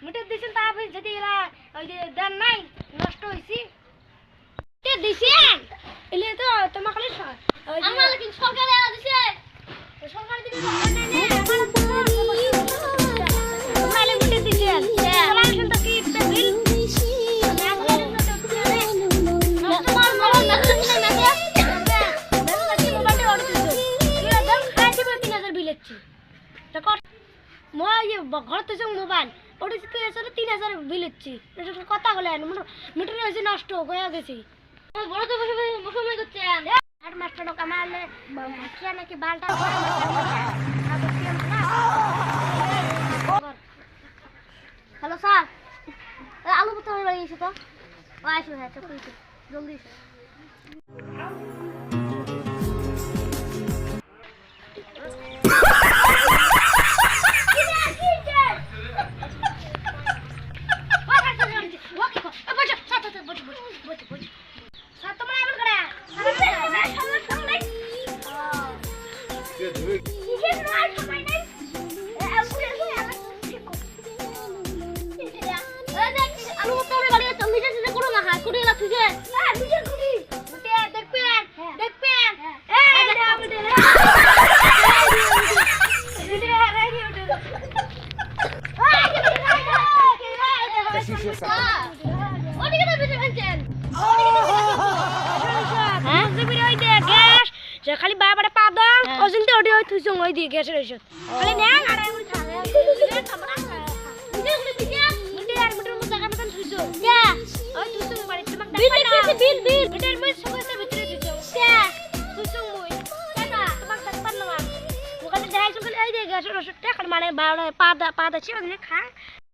metre দিছেন তারপরে যদি এরা ওই যে দেন নাই নষ্ট হইছি তে দিছেন এলে তো তোমার খালি আমার কিন্তু সরকারে এরা দিছে সরকার দিকে সরকার নাই না তোমরা এলে মিটার দিছেন চলাইছেন তো কি বিল ঘর তো মোবাইল ওটা 3000 বিল হচ্ছে কথা বলে মিটার হয়েছে নষ্ট হয়ে গেছি বড় তো বসে করছেন হেডমাস্টার কামালে নাকি বালটা হ্যালো স্যার আলু পত্র হয়ে গেছে তো আসো হ্যাঁ জলদি খালি বাবারে পা দাও অজিনতে ওডি হই থুইছো ওই দি গ্যাসের ওষুধ খালি নেন আর আমি খালে মিটার মতো জায়গা মতন থুইছো কে ওই থুইছো বাড়ি তোমাক বিল মিটার মই সবসে ভিতরে থুইছো কে থুইছো মই কেনা তোমাক দেখবার না ওখানে দেখাইছো খালি এই দি গ্যাসের ওষুধটা খালি মানে পা দা ছিল খা